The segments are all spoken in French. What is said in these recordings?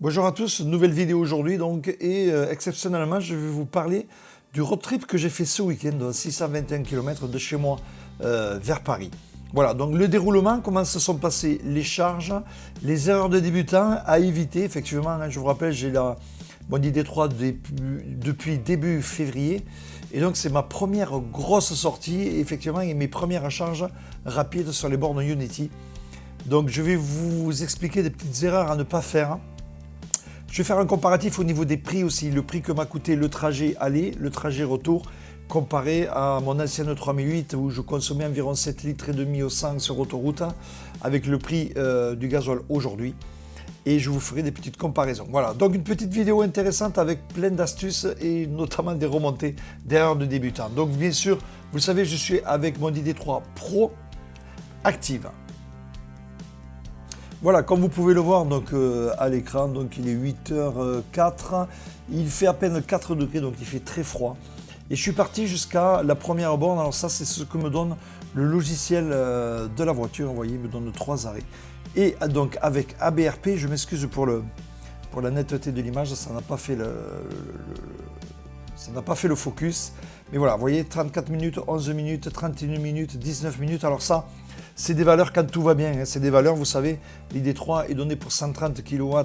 Bonjour à tous, nouvelle vidéo aujourd'hui donc et exceptionnellement je vais vous parler du road trip que j'ai fait ce week-end de 621 km de chez moi vers Paris. Voilà, donc le déroulement, comment se sont passées les charges, les erreurs de débutants à éviter. Effectivement, hein, je vous rappelle, j'ai la mon ID3 depuis début février et donc c'est ma première grosse sortie effectivement et mes premières charges rapides sur les bornes Unity. Donc je vais vous expliquer des petites erreurs à ne pas faire. Je vais faire un comparatif au niveau des prix aussi, le prix que m'a coûté le trajet aller, le trajet retour, comparé à mon ancienne 3008 où je consommais environ 7,5 litres au 100 sur autoroute, avec le prix du gasoil aujourd'hui. Et je vous ferai des petites comparaisons. Voilà, donc une petite vidéo intéressante avec plein d'astuces et notamment des remontées d'erreurs de débutants. Donc bien sûr, vous le savez, je suis avec mon ID3 Pro active. Voilà, comme vous pouvez le voir donc, à l'écran, donc il est 8h04, il fait à peine 4 degrés, donc il fait très froid. Et je suis parti jusqu'à la première borne, alors ça c'est ce que me donne le logiciel de la voiture, vous voyez, il me donne 3 arrêts. Et donc avec ABRP, je m'excuse pour la netteté de l'image, ça n'a pas fait le focus. Mais voilà, vous voyez, 34 minutes, 11 minutes, 31 minutes, 19 minutes, alors ça... C'est des valeurs quand tout va bien, hein. C'est des valeurs, vous savez, l'ID3 est donné pour 130 kW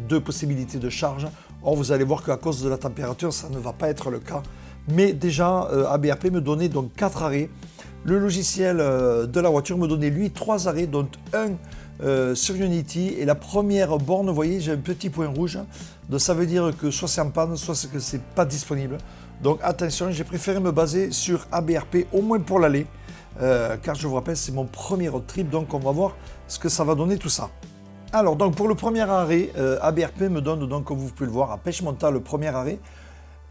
de possibilités de charge. Or, vous allez voir qu'à cause de la température, ça ne va pas être le cas. Mais déjà, ABRP me donnait donc 4 arrêts. Le logiciel de la voiture me donnait, lui, 3 arrêts, dont un sur Unity. Et la première borne, vous voyez, j'ai un petit point rouge. Donc ça veut dire que soit c'est en panne, soit c'est que c'est pas disponible. Donc attention, j'ai préféré me baser sur ABRP, au moins pour l'aller. Car je vous rappelle, c'est mon premier road trip, donc on va voir ce que ça va donner tout ça. Alors, donc pour le premier arrêt, ABRP me donne, donc, comme vous pouvez le voir, à Pêche-Monta, le premier arrêt.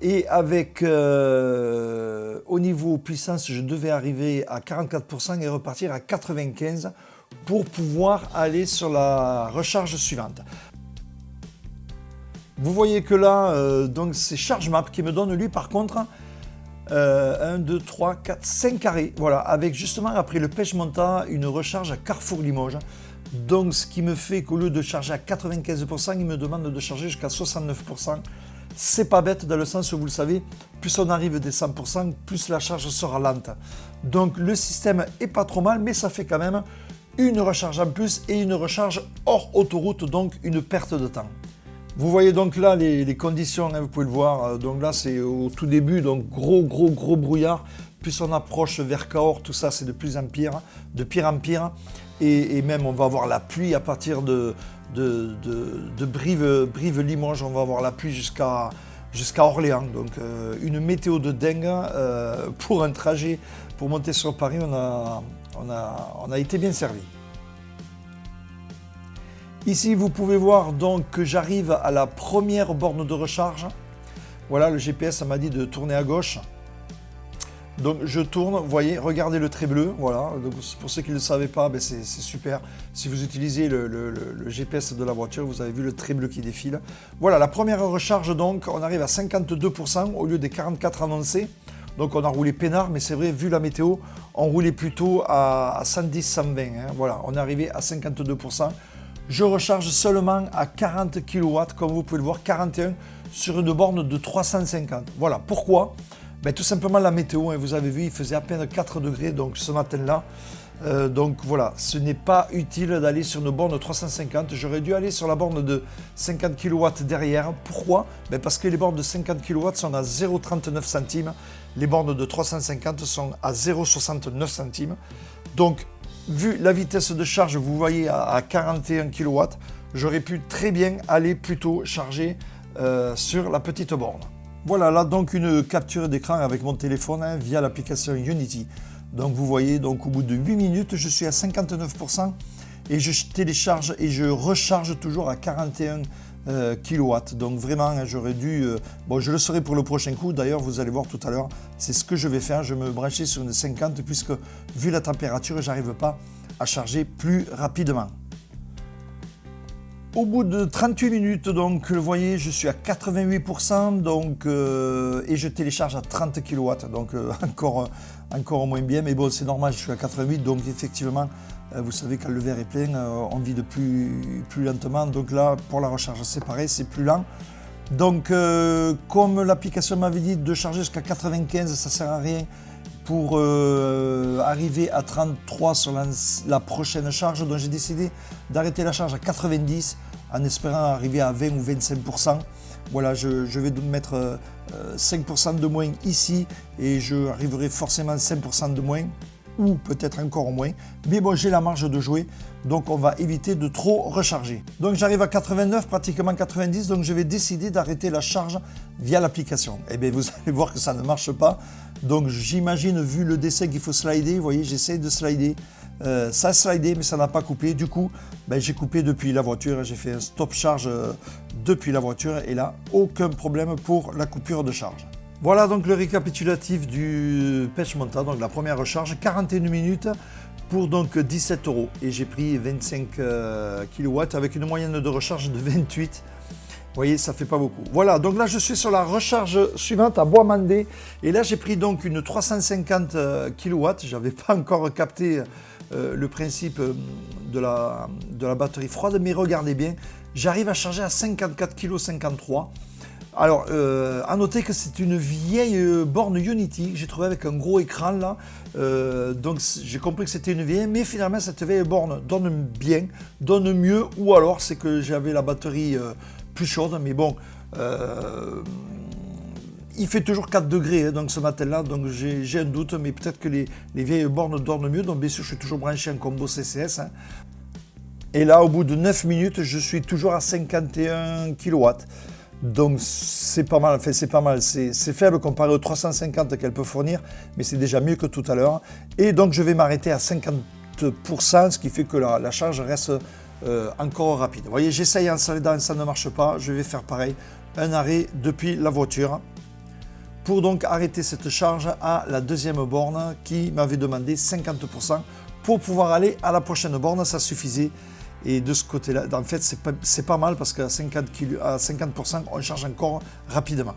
Et avec, au niveau puissance, je devais arriver à 44% et repartir à 95% pour pouvoir aller sur la recharge suivante. Vous voyez que là, donc c'est ChargeMap qui me donne, lui, par contre, 1, 2, 3, 4, 5 arrêts, voilà, avec justement après le Pêche-Monta, une recharge à Carrefour Limoges. Donc ce qui me fait qu'au lieu de charger à 95%, il me demande de charger jusqu'à 69%. C'est pas bête dans le sens où vous le savez, plus on arrive des 100%, plus la charge sera lente. Donc le système est pas trop mal, mais ça fait quand même une recharge en plus et une recharge hors autoroute, donc une perte de temps. Vous voyez donc là les conditions, hein, vous pouvez le voir, donc là c'est au tout début, donc gros brouillard, plus on approche vers Cahors, tout ça c'est de pire en pire, et même on va avoir la pluie à partir de Brive-Limoges, on va avoir la pluie jusqu'à Orléans, donc une météo de dingue pour un trajet, pour monter sur Paris, on a été bien servi. Ici, vous pouvez voir donc que j'arrive à la première borne de recharge. Voilà, le GPS m'a dit de tourner à gauche. Donc je tourne, vous voyez, regardez le trait bleu, voilà. Donc, pour ceux qui ne le savaient pas, ben c'est super. Si vous utilisez le GPS de la voiture, vous avez vu le trait bleu qui défile. Voilà, la première recharge donc, on arrive à 52% au lieu des 44 annoncés. Donc on a roulé peinard, mais c'est vrai, vu la météo, on roulait plutôt à 110-120. Hein. Voilà, on est arrivé à 52%. Je recharge seulement à 40 kW, comme vous pouvez le voir, 41 sur une borne de 350. Voilà, pourquoi? Ben, tout simplement la météo, hein, vous avez vu, il faisait à peine 4 degrés donc, ce matin-là. Donc voilà, ce n'est pas utile d'aller sur une borne de 350. J'aurais dû aller sur la borne de 50 kW derrière. Pourquoi? Ben, parce que les bornes de 50 kW sont à 0,39 centimes. Les bornes de 350 sont à 0,69 centimes. Donc, vu la vitesse de charge, vous voyez à 41 kW, j'aurais pu très bien aller plutôt charger sur la petite borne. Voilà, là donc une capture d'écran avec mon téléphone hein, via l'application Unity. Donc vous voyez, donc au bout de 8 minutes, je suis à 59% et je télécharge et je recharge toujours à 41 kW. Donc vraiment, hein, j'aurais dû... bon, je le saurai pour le prochain coup. D'ailleurs, vous allez voir tout à l'heure, c'est ce que je vais faire. Je vais me brancher sur une 50 puisque, vu la température, je n'arrive pas à charger plus rapidement. Au bout de 38 minutes, donc, vous voyez, je suis à 88%, donc, et je télécharge à 30 kW, donc encore moins bien, mais bon, c'est normal, je suis à 88, donc effectivement, Vous savez, quand le verre est plein, on vide plus lentement. Donc là, pour la recharge, c'est pareil, c'est plus lent. Donc, comme l'application m'avait dit de charger jusqu'à 95, ça ne sert à rien pour arriver à 33 sur la prochaine charge. Donc, j'ai décidé d'arrêter la charge à 90 en espérant arriver à 20 ou 25%. Voilà, je vais mettre 5% de moins ici et je arriverai forcément à 5% de moins ou peut-être encore moins. Mais bon, j'ai la marge de jouer, donc on va éviter de trop recharger. Donc j'arrive à 89, pratiquement 90, donc je vais décider d'arrêter la charge via l'application. Et bien vous allez voir que ça ne marche pas. Donc j'imagine, vu le dessin qu'il faut slider, vous voyez, j'essaie de slider. Ça a slidé, mais ça n'a pas coupé. Du coup, ben, j'ai coupé depuis la voiture. J'ai fait un stop charge depuis la voiture. Et là, aucun problème pour la coupure de charge. Voilà donc le récapitulatif du Pêche Monta, donc la première recharge, 41 minutes pour donc 17 €. Et j'ai pris 25 kW avec une moyenne de recharge de 28. Vous voyez, ça fait pas beaucoup. Voilà, donc là je suis sur la recharge suivante à Bois-Mandé. Et là j'ai pris donc une 350 kW. Je n'avais pas encore capté le principe de la batterie froide, mais regardez bien, j'arrive à charger à 54 kg 53. Alors, à noter que c'est une vieille borne Unity que j'ai trouvée avec un gros écran là. Donc j'ai compris que c'était une vieille, mais finalement cette vieille borne donne bien, donne mieux, ou alors c'est que j'avais la batterie plus chaude, mais bon, il fait toujours 4 degrés donc ce matin-là, donc j'ai un doute, mais peut-être que les vieilles bornes donnent mieux, donc bien sûr je suis toujours branché en combo CCS. Hein. Et là, au bout de 9 minutes, je suis toujours à 51 kW. Donc c'est pas mal, enfin c'est pas mal, c'est faible comparé aux 350 qu'elle peut fournir, mais c'est déjà mieux que tout à l'heure. Et donc je vais m'arrêter à 50%, ce qui fait que la charge reste encore rapide. Vous voyez, j'essaye en slidant, ça ne marche pas, je vais faire pareil, un arrêt depuis la voiture, pour donc arrêter cette charge à la deuxième borne qui m'avait demandé 50% pour pouvoir aller à la prochaine borne, ça suffisait. Et de ce côté-là, en fait, c'est pas mal parce qu'à 50%, on charge encore rapidement.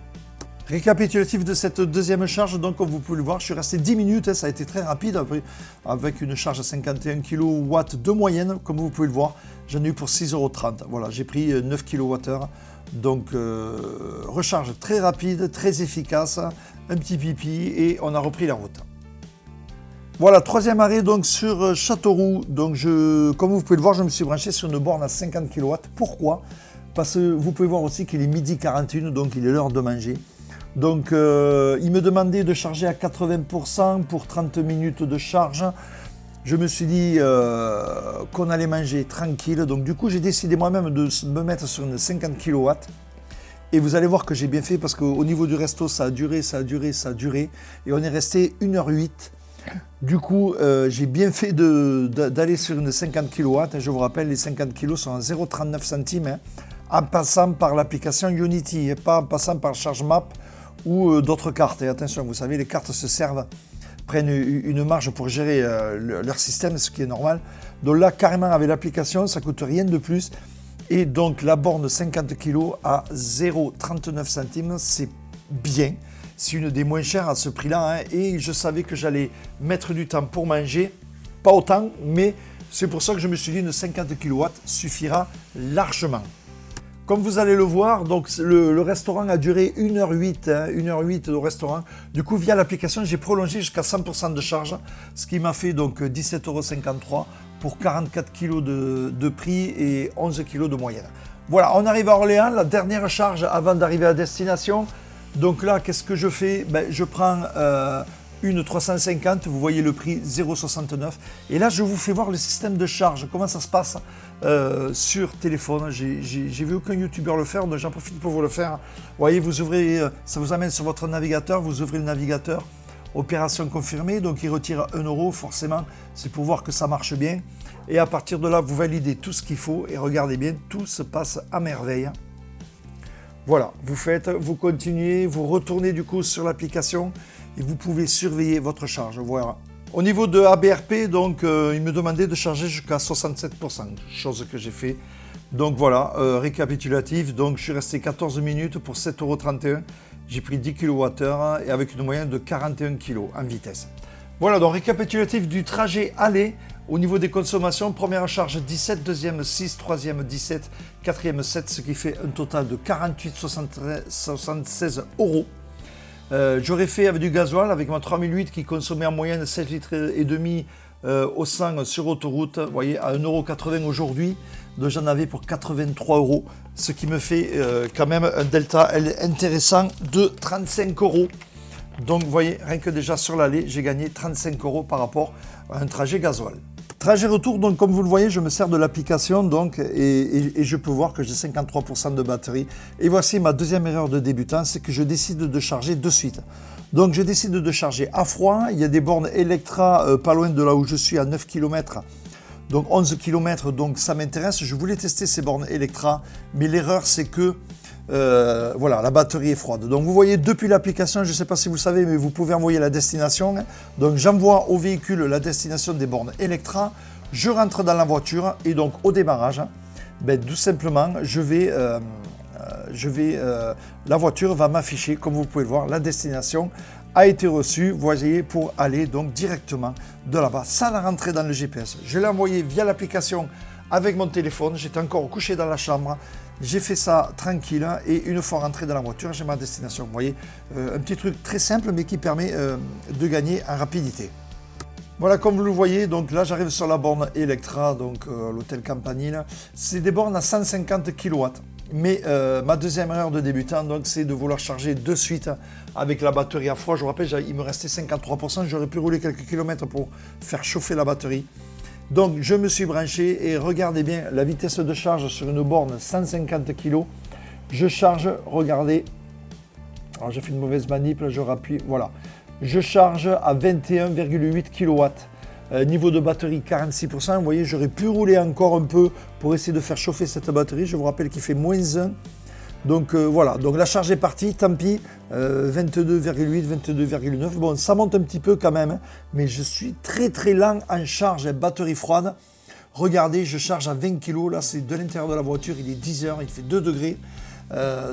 Récapitulatif de cette deuxième charge, donc comme vous pouvez le voir, je suis resté 10 minutes, hein, ça a été très rapide, avec une charge à 51 kW de moyenne, comme vous pouvez le voir, j'en ai eu pour 6,30 €. Voilà, j'ai pris 9 kWh, donc recharge très rapide, très efficace, un petit pipi et on a repris la route. Voilà, troisième arrêt donc sur Châteauroux. Donc comme vous pouvez le voir, je me suis branché sur une borne à 50 kW. Pourquoi? Parce que vous pouvez voir aussi qu'il est midi 41, donc il est l'heure de manger. Donc il me demandait de charger à 80% pour 30 minutes de charge. Je me suis dit qu'on allait manger tranquille. Donc du coup, j'ai décidé moi-même de me mettre sur une 50 kW. Et vous allez voir que j'ai bien fait parce qu'au niveau du resto, ça a duré. Et on est resté 1h08. Du coup, j'ai bien fait d'aller sur une 50 kW. Je vous rappelle, les 50 kg sont à 0,39 centimes hein, en passant par l'application Unity et pas en passant par ChargeMap ou d'autres cartes. Et attention, vous savez, les cartes prennent une marge pour gérer leur système, ce qui est normal. Donc là, carrément, avec l'application, ça ne coûte rien de plus. Et donc, la borne 50 kg à 0,39 centimes, c'est bien. C'est une des moins chères à ce prix-là. Hein, et je savais que j'allais mettre du temps pour manger. Pas autant, mais c'est pour ça que je me suis dit une 50 kW suffira largement. Comme vous allez le voir, donc le restaurant a duré 1h08, hein, 1h08 au restaurant. Du coup, via l'application, j'ai prolongé jusqu'à 100% de charge, ce qui m'a fait donc 17,53 € pour 44 kg de prix et 11 kg de moyenne. Voilà, on arrive à Orléans, la dernière charge avant d'arriver à destination. Donc là, qu'est-ce que je fais? Je prends une 350, vous voyez le prix 0,69. Et là, je vous fais voir le système de charge, comment ça se passe sur téléphone. J'ai vu aucun youtubeur le faire, donc j'en profite pour vous le faire. Vous voyez, vous ouvrez, ça vous amène sur votre navigateur, vous ouvrez le navigateur, opération confirmée, donc il retire 1 €, forcément, c'est pour voir que ça marche bien. Et à partir de là, vous validez tout ce qu'il faut et regardez bien, tout se passe à merveille. Voilà, vous faites, vous continuez, vous retournez du coup sur l'application et vous pouvez surveiller votre charge. Voilà. Au niveau de ABRP, donc, il me demandait de charger jusqu'à 67%, chose que j'ai fait. Donc voilà, récapitulatif, donc je suis resté 14 minutes pour 7,31 €. J'ai pris 10 kWh et avec une moyenne de 41 kg en vitesse. Voilà, donc récapitulatif du trajet aller Au niveau des consommations, première charge 17, deuxième 6, troisième 17, quatrième 7, ce qui fait un total de 48,76 €. J'aurais fait avec du gasoil, avec ma 3008 qui consommait en moyenne 7 litres et demi au 100 sur autoroute, vous voyez, à 1,80 € aujourd'hui. Donc j'en avais pour 83 €, ce qui me fait quand même un delta intéressant de 35 €. Donc vous voyez, rien que déjà sur l'aller, j'ai gagné 35 € par rapport à un trajet gasoil. Trajet retour, donc comme vous le voyez, je me sers de l'application donc et je peux voir que j'ai 53% de batterie. Et voici ma deuxième erreur de débutant, c'est que je décide de charger de suite. Donc je décide de charger à froid. Il y a des bornes Electra pas loin de là où je suis, à 9 km. Donc 11 km, donc ça m'intéresse. Je voulais tester ces bornes Electra, mais l'erreur c'est que voilà, la batterie est froide. Donc vous voyez depuis l'application, je ne sais pas si vous savez, mais vous pouvez envoyer la destination. Donc j'envoie au véhicule la destination des bornes Electra. Je rentre dans la voiture et donc au démarrage, tout simplement, la voiture va m'afficher, comme vous pouvez le voir, la destination a été reçue, vous voyez, pour aller donc directement de là-bas, sans la rentrer dans le GPS. Je l'ai envoyé via l'application avec mon téléphone, j'étais encore couché dans la chambre, j'ai fait ça tranquille et une fois rentré dans la voiture, j'ai ma destination. Vous voyez, un petit truc très simple mais qui permet de gagner en rapidité. Voilà, comme vous le voyez, donc là j'arrive sur la borne Electra, donc l'hôtel Campanile. C'est des bornes à 150 kW. Mais ma deuxième erreur de débutant, donc, c'est de vouloir charger de suite avec la batterie à froid. Je vous rappelle, il me restait 53%, j'aurais pu rouler quelques kilomètres pour faire chauffer la batterie. Donc je me suis branché et regardez bien la vitesse de charge sur une borne 150 kg. Je charge, regardez, alors j'ai fait une mauvaise manip, je rappuie, voilà. Je charge à 21,8 kW. Niveau de batterie 46%, vous voyez, j'aurais pu rouler encore un peu pour essayer de faire chauffer cette batterie. Je vous rappelle qu'il fait -1. Donc voilà, donc la charge est partie, tant pis, 22,8, 22,9. Bon, ça monte un petit peu quand même, mais je suis très très lent en charge, batterie froide. Regardez, je charge à 20 kg, là c'est de l'intérieur de la voiture, il est 10 h, il fait 2 degrés.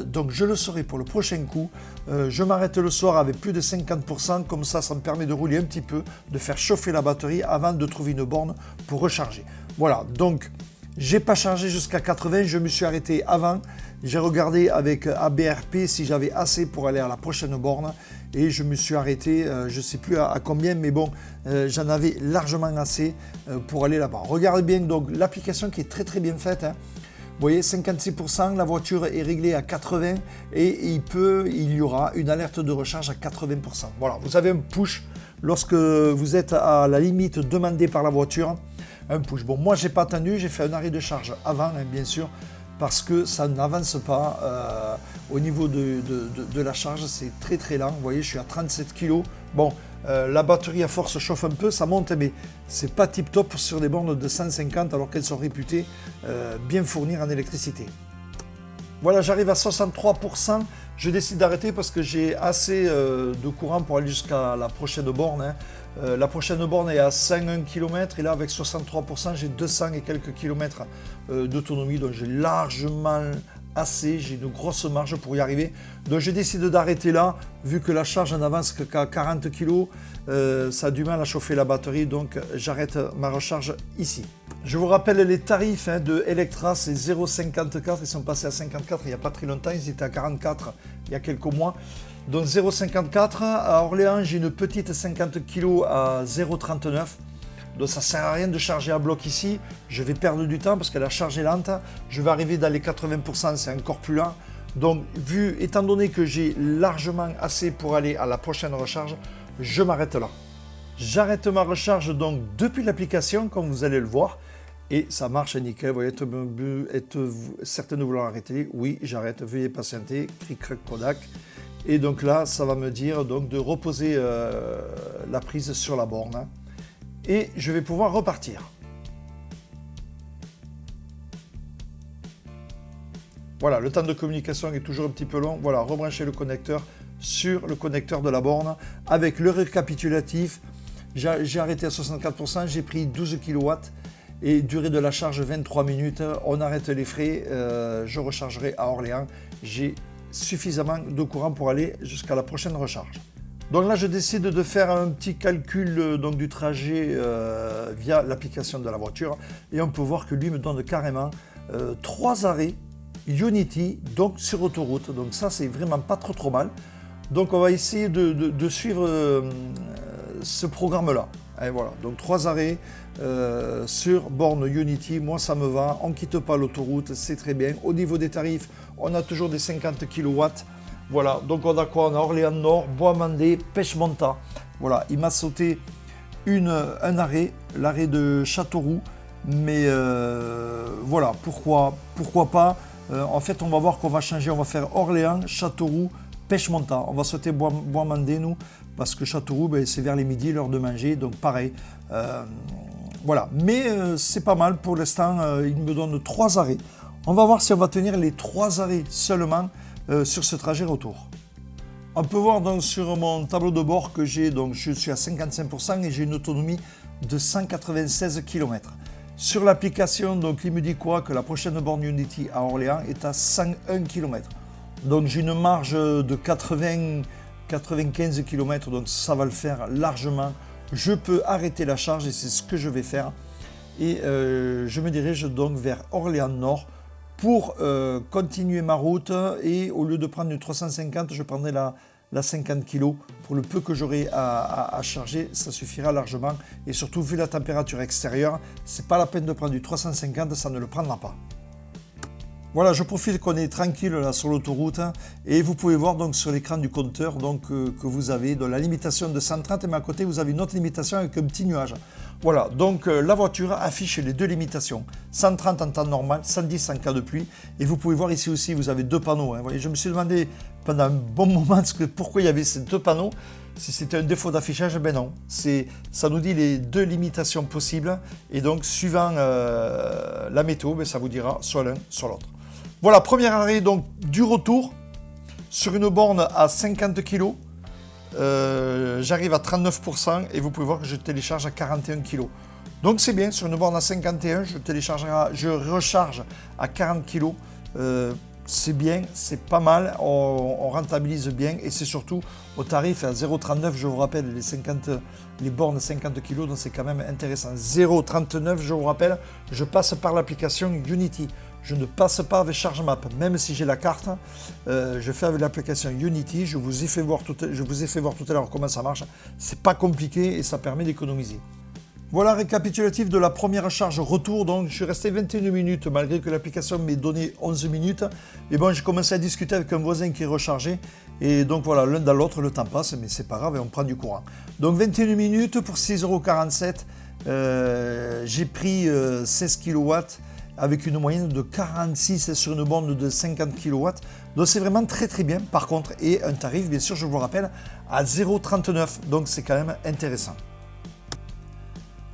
Donc je le saurai pour le prochain coup. Je m'arrête le soir avec plus de 50%, comme ça me permet de rouler un petit peu, de faire chauffer la batterie avant de trouver une borne pour recharger. Voilà, donc j'ai pas chargé jusqu'à 80, je me suis arrêté avant. J'ai regardé avec ABRP si j'avais assez pour aller à la prochaine borne et je me suis arrêté, je ne sais plus à combien, mais bon, j'en avais largement assez pour aller là-bas. Regardez bien donc l'application qui est très très bien faite. Vous voyez, 56%, la voiture est réglée à 80 et il y aura une alerte de recharge à 80%. Voilà, vous avez un push lorsque vous êtes à la limite demandée par la voiture. Un push. Bon, moi, j'ai pas attendu, j'ai fait un arrêt de charge avant, bien sûr, parce que ça n'avance pas au niveau de la charge, c'est très très lent. Vous voyez, je suis à 37 kg. Bon, la batterie à force chauffe un peu, ça monte, mais c'est pas tip top sur des bornes de 150 alors qu'elles sont réputées bien fournir en électricité. Voilà, j'arrive à 63%. Je décide d'arrêter parce que j'ai assez de courant pour aller jusqu'à la prochaine borne. La prochaine borne est à 101 km et là avec 63% j'ai 200 et quelques kilomètres d'autonomie, donc j'ai largement assez, j'ai une grosse marge pour y arriver. Donc je décide d'arrêter là, vu que la charge n'avance qu'à 40 kg, ça a du mal à chauffer la batterie, donc j'arrête ma recharge ici. Je vous rappelle les tarifs de Electra, c'est 0,54, ils sont passés à 54 il n'y a pas très longtemps, ils étaient à 44 il y a quelques mois. Donc 0,54, à Orléans j'ai une petite 50 kg à 0,39. Donc ça ne sert à rien de charger à bloc ici, je vais perdre du temps parce que la charge est lente, je vais arriver dans les 80%, c'est encore plus lent. Donc étant donné que j'ai largement assez pour aller à la prochaine recharge, je m'arrête là. J'arrête ma recharge donc depuis l'application, comme vous allez le voir, et ça marche nickel. Vous voyez, êtes-vous certain de vouloir arrêter? Oui, j'arrête, veuillez patienter, cric crac Kodak. Et donc là, ça va me dire donc de reposer la prise sur la borne. Et je vais pouvoir repartir. Voilà, le temps de communication est toujours un petit peu long. Voilà, rebrancher le connecteur sur le connecteur de la borne avec le récapitulatif. J'ai arrêté à 64%, j'ai pris 12 kW et durée de la charge 23 minutes. On arrête les frais, je rechargerai à Orléans. J'ai suffisamment de courant pour aller jusqu'à la prochaine recharge. Donc là, je décide de faire un petit calcul donc, du trajet via l'application de la voiture. Et on peut voir que lui me donne carrément 3 arrêts Unity, donc sur autoroute. Donc ça, c'est vraiment pas trop mal. Donc on va essayer de suivre ce programme-là. Et voilà, donc 3 arrêts sur borne Unity, moi ça me va, on ne quitte pas l'autoroute, c'est très bien. Au niveau des tarifs, on a toujours des 50 kW. Voilà, donc on a quoi? On a Orléans Nord, Bois-Mandé, Pêche-Montat. Voilà, il m'a sauté un arrêt, l'arrêt de Châteauroux. Mais voilà, pourquoi pas. En fait, on va voir qu'on va changer, on va faire Orléans, Châteauroux, Pêche-Montat. On va sauter Bois-Mandé, nous, parce que Châteauroux, ben, c'est vers les midis, l'heure de manger, donc pareil. Voilà, mais c'est pas mal pour l'instant, il me donne 3 arrêts. On va voir si on va tenir les 3 arrêts seulement sur ce trajet retour. On peut voir donc sur mon tableau de bord que je suis à 55% et j'ai une autonomie de 196 km. Sur l'application, donc il me dit quoi? Que la prochaine borne Unity à Orléans est à 101 km. Donc j'ai une marge de 95 km, donc ça va le faire largement. Je peux arrêter la charge et c'est ce que je vais faire. Et je me dirige donc vers Orléans Nord pour continuer ma route. Et au lieu de prendre une 350, je prendrai la 50 kg. Pour le peu que j'aurai à charger, ça suffira largement. Et surtout, vu la température extérieure, c'est pas la peine de prendre du 350, ça ne le prendra pas. Voilà, je profite qu'on est tranquille là sur l'autoroute et vous pouvez voir donc sur l'écran du compteur donc, que vous avez de la limitation de 130 mais à côté vous avez une autre limitation avec un petit nuage. Voilà, donc la voiture affiche les 2 limitations, 130 en temps normal, 110 en cas de pluie et vous pouvez voir ici aussi vous avez 2 panneaux. Hein. Vous voyez, je me suis demandé pendant un bon moment pourquoi il y avait ces 2 panneaux. Si c'était un défaut d'affichage, ben non. Ça nous dit les 2 limitations possibles et donc suivant la météo, ben, ça vous dira soit l'un soit l'autre. Voilà, premier arrêt donc du retour sur une borne à 50 kg. J'arrive à 39% et vous pouvez voir que je télécharge à 41 kg. Donc c'est bien, sur une borne à 51, je recharge à 40 kg. C'est bien, c'est pas mal, on rentabilise bien et c'est surtout au tarif à 0,39, je vous rappelle, les bornes 50 kg, donc c'est quand même intéressant. 0,39, je vous rappelle, je passe par l'application Unity. Je ne passe pas avec ChargeMap, même si j'ai la carte, je fais avec l'application Unity, je vous ai fait voir tout à l'heure comment ça marche. C'est pas compliqué et ça permet d'économiser. Voilà, récapitulatif de la première charge retour. Donc, je suis resté 21 minutes malgré que l'application m'ait donné 11 minutes. Et bon, j'ai commencé à discuter avec un voisin qui est rechargé. Et donc voilà, l'un dans l'autre, le temps passe, mais c'est pas grave et on prend du courant. Donc 21 minutes pour 6,47 €. J'ai pris 16 kW avec une moyenne de 46 sur une borne de 50 kW. Donc c'est vraiment très bien par contre. Et un tarif, bien sûr, je vous le rappelle, à 0,39. Donc c'est quand même intéressant.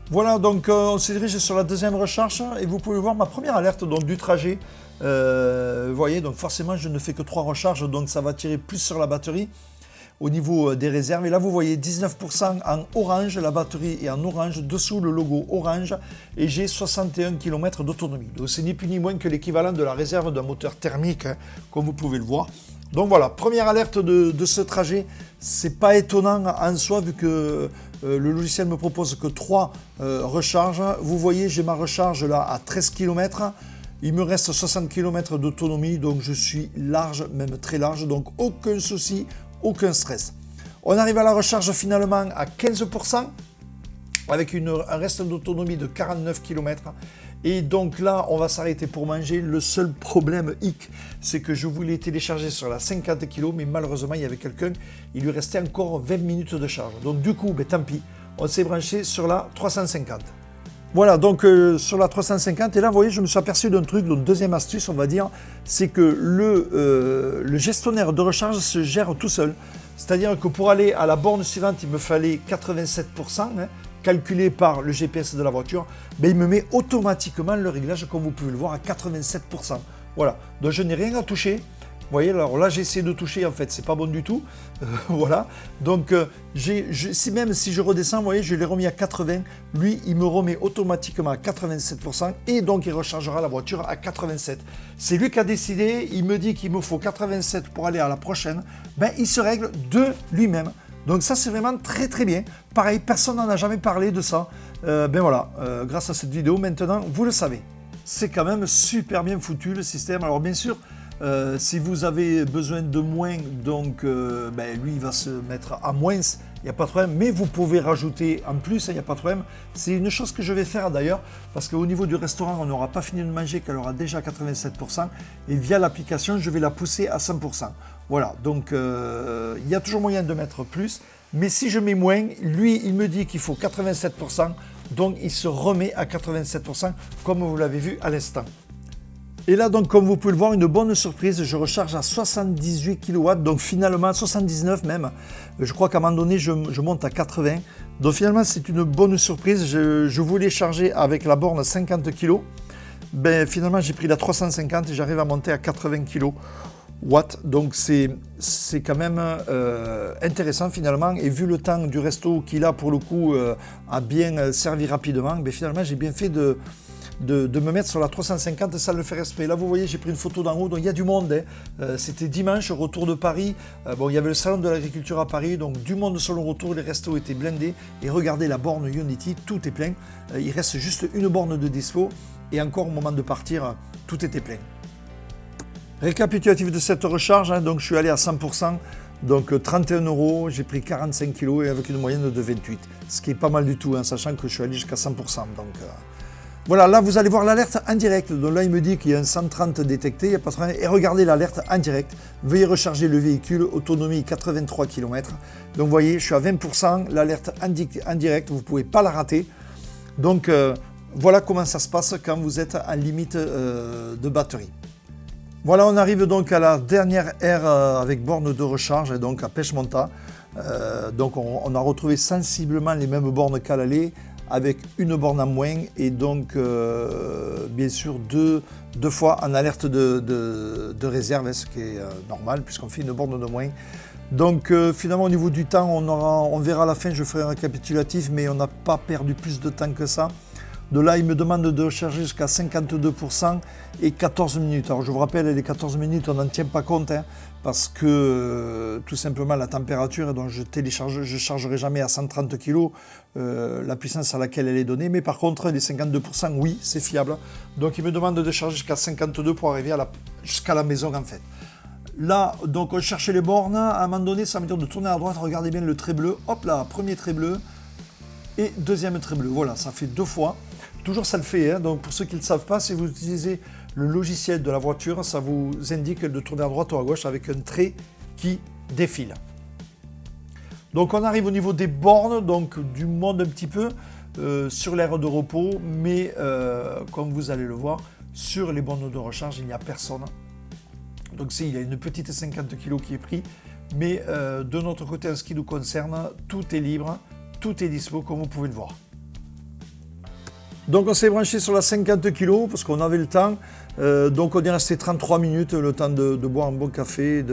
Voilà, donc on se dirige sur la deuxième recharge et vous pouvez voir ma première alerte donc, du trajet. Vous voyez, donc forcément, je ne fais que 3 recharges, donc ça va tirer plus sur la batterie au niveau des réserves. Et là, vous voyez 19% en orange, la batterie est en orange, dessous le logo orange, et j'ai 61 km d'autonomie. Donc c'est ni plus ni moins que l'équivalent de la réserve d'un moteur thermique, hein, comme vous pouvez le voir. Donc voilà, première alerte de ce trajet. C'est pas étonnant en soi vu que le logiciel me propose que 3 recharges. Vous voyez, j'ai ma recharge là à 13 km. Il me reste 60 km d'autonomie, donc je suis large, même très large, donc aucun souci, aucun stress. On arrive à la recharge finalement à 15%, avec un reste d'autonomie de 49 km. Et donc là, on va s'arrêter pour manger. Le seul problème c'est que je voulais télécharger sur la 50 kg, mais malheureusement, il y avait quelqu'un, il lui restait encore 20 minutes de charge. Donc du coup, tant pis, on s'est branché sur la 350. Voilà, donc sur la 350, et là, vous voyez, je me suis aperçu d'un truc, donc deuxième astuce, on va dire, c'est que le gestionnaire de recharge se gère tout seul. C'est-à-dire que pour aller à la borne suivante, il me fallait 87%, hein, calculé par le GPS de la voiture, il me met automatiquement le réglage, comme vous pouvez le voir, à 87%. Voilà, donc je n'ai rien à toucher. Vous voyez, alors là, j'ai essayé de toucher, en fait, c'est pas bon du tout. Voilà, donc même si je redescends, vous voyez, je l'ai remis à 80. Lui, il me remet automatiquement à 87% et donc il rechargera la voiture à 87. C'est lui qui a décidé, il me dit qu'il me faut 87 pour aller à la prochaine. Il se règle de lui-même. Donc ça, c'est vraiment très très bien. Pareil, personne n'en a jamais parlé de ça. Ben voilà, grâce à cette vidéo, maintenant, vous le savez. C'est quand même super bien foutu le système. Alors bien sûr, si vous avez besoin de moins, donc ben, lui, il va se mettre à moins. Il n'y a pas de problème, mais vous pouvez rajouter en plus, il n'y a pas de problème. C'est une chose que je vais faire d'ailleurs, parce qu'au niveau du restaurant, on n'aura pas fini de manger, qu'elle aura déjà 87%, et via l'application, je vais la pousser à 100%. Voilà, donc il y a toujours moyen de mettre plus, mais si je mets moins, lui, il me dit qu'il faut 87%, donc il se remet à 87%, comme vous l'avez vu à l'instant. Et là, donc, comme vous pouvez le voir, une bonne surprise, je recharge à 78 kW, donc finalement 79 même. Je crois qu'à un moment donné, je monte à 80. Donc finalement, c'est une bonne surprise. Je voulais charger avec la borne 50 kg. Ben, finalement, j'ai pris la 350 et j'arrive à monter à 80 kW. Donc c'est quand même intéressant finalement. Et vu le temps du resto qu'il a pour le coup à bien servi rapidement, ben, finalement, j'ai bien fait de me mettre sur la 350 sans le faire exprès. Là, vous voyez, j'ai pris une photo d'en haut, donc il y a du monde. Hein. C'était dimanche, retour de Paris. Bon, il y avait le salon de l'agriculture à Paris, donc du monde sur le retour, les restos étaient blindés. Et regardez la borne Ionity, tout est plein. Il reste juste une borne de dispo. Et encore au moment de partir, tout était plein. Récapitulatif de cette recharge, hein, donc je suis allé à 100%. Donc 31 €, j'ai pris 45 kg et avec une moyenne de 28. Ce qui est pas mal du tout, hein, sachant que je suis allé jusqu'à 100%. Donc, voilà, là vous allez voir l'alerte en direct. Donc là il me dit qu'il y a un 130 détecté, il n'y a pas de problème. Et regardez l'alerte en direct. Veuillez recharger le véhicule, autonomie 83 km. Donc vous voyez, je suis à 20%, l'alerte en direct, vous ne pouvez pas la rater. Donc voilà comment ça se passe quand vous êtes en limite de batterie. Voilà, on arrive donc à la dernière ère avec borne de recharge, donc à Pêche-Monta. Donc on a retrouvé sensiblement les mêmes bornes qu'à l'aller, avec une borne en moins et donc bien sûr deux fois en alerte de réserve, ce qui est normal puisqu'on fait une borne de moins. Donc finalement au niveau du temps, on verra à la fin, je ferai un récapitulatif, mais on n'a pas perdu plus de temps que ça. De là, il me demande de recharger jusqu'à 52% et 14 minutes. Alors je vous rappelle, les 14 minutes, on n'en tient pas compte, hein, parce que tout simplement la température, donc je chargerai jamais à 130 kg la puissance à laquelle elle est donnée. Mais par contre, les 52%, oui, c'est fiable. Donc il me demande de charger jusqu'à 52 pour arriver jusqu'à la maison en fait. Là, donc on cherchait les bornes. À un moment donné, ça me dit de tourner à droite. Regardez bien le trait bleu. Hop là, premier trait bleu et deuxième trait bleu. Voilà, ça fait 2 fois. Toujours ça le fait, hein. Donc pour ceux qui ne le savent pas, si vous utilisez le logiciel de la voiture, ça vous indique de tourner à droite ou à gauche avec un trait qui défile. Donc on arrive au niveau des bornes, donc du monde un petit peu sur l'aire de repos, mais comme vous allez le voir, sur les bornes de recharge, il n'y a personne. Donc il y a une petite 50 kg qui est pris, mais de notre côté, en ce qui nous concerne, tout est libre, tout est dispo comme vous pouvez le voir. Donc on s'est branché sur la 50 kg parce qu'on avait le temps. Donc on est resté 33 minutes, le temps de boire un bon café.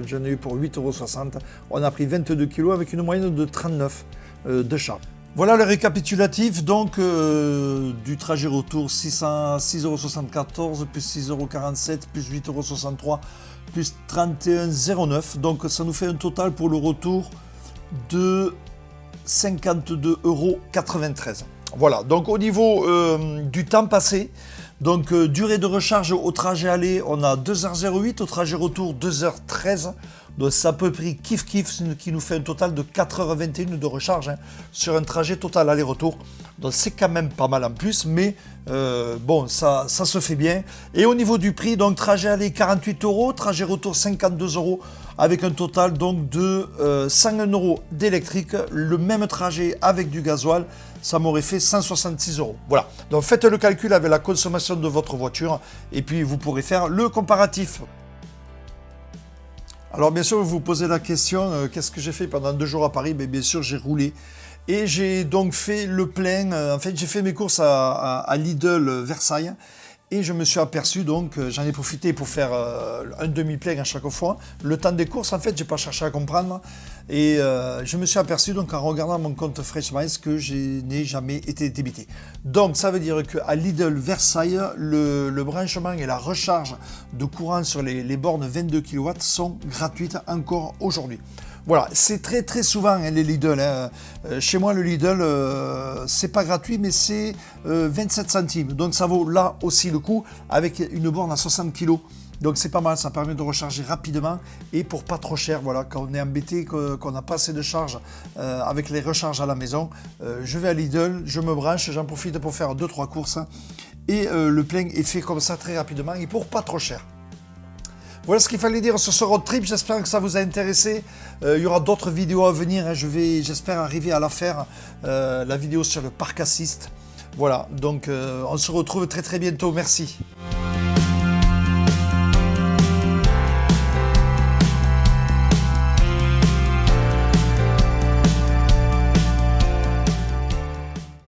J'en ai eu pour 8,60 €. On a pris 22 kg avec une moyenne de 39 de charge. Voilà le récapitulatif donc du trajet retour, 6,74 € plus 6,47 € plus 8,63 € plus 31,09 €. Donc ça nous fait un total pour le retour de 52,93 €. Voilà, donc au niveau du temps passé, donc durée de recharge au trajet aller, on a 2h08, au trajet retour 2h13. Donc c'est à peu près kiff-kiff, ce qui nous fait un total de 4h21 de recharge hein, sur un trajet total aller-retour. Donc c'est quand même pas mal en plus, mais bon, ça se fait bien. Et au niveau du prix, donc trajet aller 48 €, trajet retour 52 € avec un total donc de 101 € d'électrique. Le même trajet avec du gasoil, ça m'aurait fait 166 €. Voilà, donc faites le calcul avec la consommation de votre voiture et puis vous pourrez faire le comparatif. Alors bien sûr, vous vous posez la question, qu'est-ce que j'ai fait pendant 2 jours à Paris? Bien sûr, j'ai roulé. Et j'ai donc fait le plein, en fait j'ai fait mes courses à Lidl Versailles. Et je me suis aperçu, donc j'en ai profité pour faire un demi-plein à chaque fois. Le temps des courses, en fait, j'ai pas cherché à comprendre. Et je me suis aperçu, donc en regardant mon compte Fresh Miles, que je n'ai jamais été débité. Donc ça veut dire qu'à Lidl Versailles, le branchement et la recharge de courant sur les bornes 22 kW sont gratuites encore aujourd'hui. Voilà, c'est très souvent hein, les Lidl. Hein. Chez moi, le Lidl, c'est pas gratuit, mais c'est 27 centimes. Donc ça vaut là aussi le coup, avec une borne à 60 kg. Donc c'est pas mal, ça permet de recharger rapidement et pour pas trop cher. Voilà, quand on est embêté, qu'on n'a pas assez de charge avec les recharges à la maison, je vais à Lidl, je me branche, j'en profite pour faire 2-3 courses et le plein est fait comme ça très rapidement et pour pas trop cher. Voilà ce qu'il fallait dire sur ce road trip, j'espère que ça vous a intéressé. Il y aura d'autres vidéos à venir, hein. J'espère arriver à la faire, la vidéo sur le parc assist. Voilà, donc on se retrouve très bientôt, merci.